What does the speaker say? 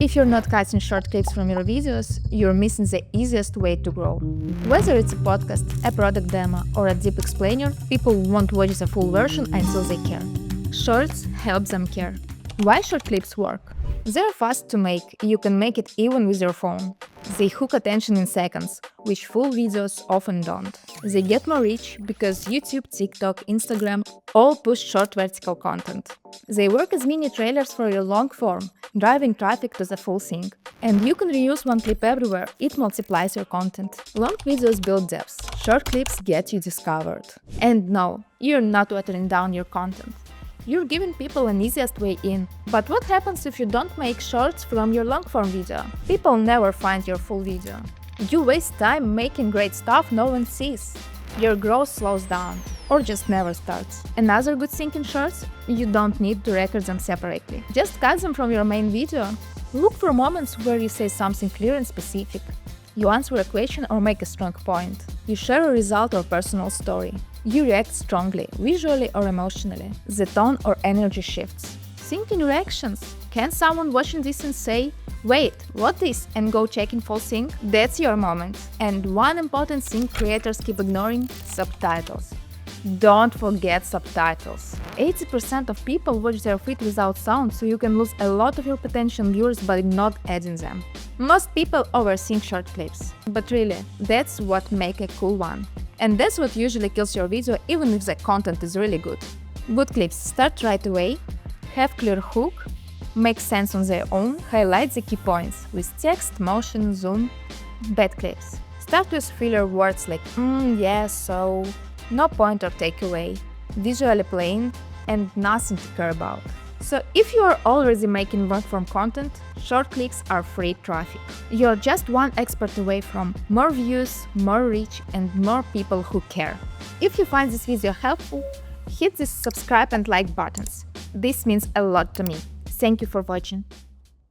If you're not cutting short clips from your videos, you're missing the easiest way to grow. Whether it's a podcast, a product demo, or a deep explainer, people won't watch the full version until they care. Shorts help them care. Why short clips work? They're fast to make, you can make it even with your phone. They hook attention in seconds, which full videos often don't. They get more reach because YouTube, TikTok, Instagram all push short vertical content. They work as mini trailers for your long form, driving traffic to the full thing. And you can reuse one clip everywhere, it multiplies your content. Long videos build depth, short clips get you discovered. And no, you're not watering down your content. You're giving people an easiest way in. But what happens if you don't make shorts from your long-form video? People never find your full video. You waste time making great stuff no one sees. Your growth slows down, or just never starts. Another good thing in shorts, you don't need to record them separately. Just cut them from your main video. Look for moments where you say something clear and specific. You answer a question or make a strong point. You share a result or personal story. You react strongly, visually or emotionally. The tone or energy shifts. Think in reactions. Can someone watching this and say, "Wait, what is?" and go check in full thing? That's your moment. And one important thing creators keep ignoring: subtitles. Don't forget subtitles. 80% of people watch their feed without sound, so you can lose a lot of your potential viewers by not adding them. Most people overthink short clips, but really, that's what makes a cool one. And that's what usually kills your video even if the content is really good. Good clips start right away, have clear hook, make sense on their own, highlight the key points with text, motion, zoom. Bad clips start with filler words like yeah, so, no point or takeaway, visually plain, and nothing to care about. So if you are already making long-form content, short clips are free traffic. You're just one expert away from more views, more reach, and more people who care. If you find this video helpful, hit the subscribe and like buttons. This means a lot to me. Thank you for watching.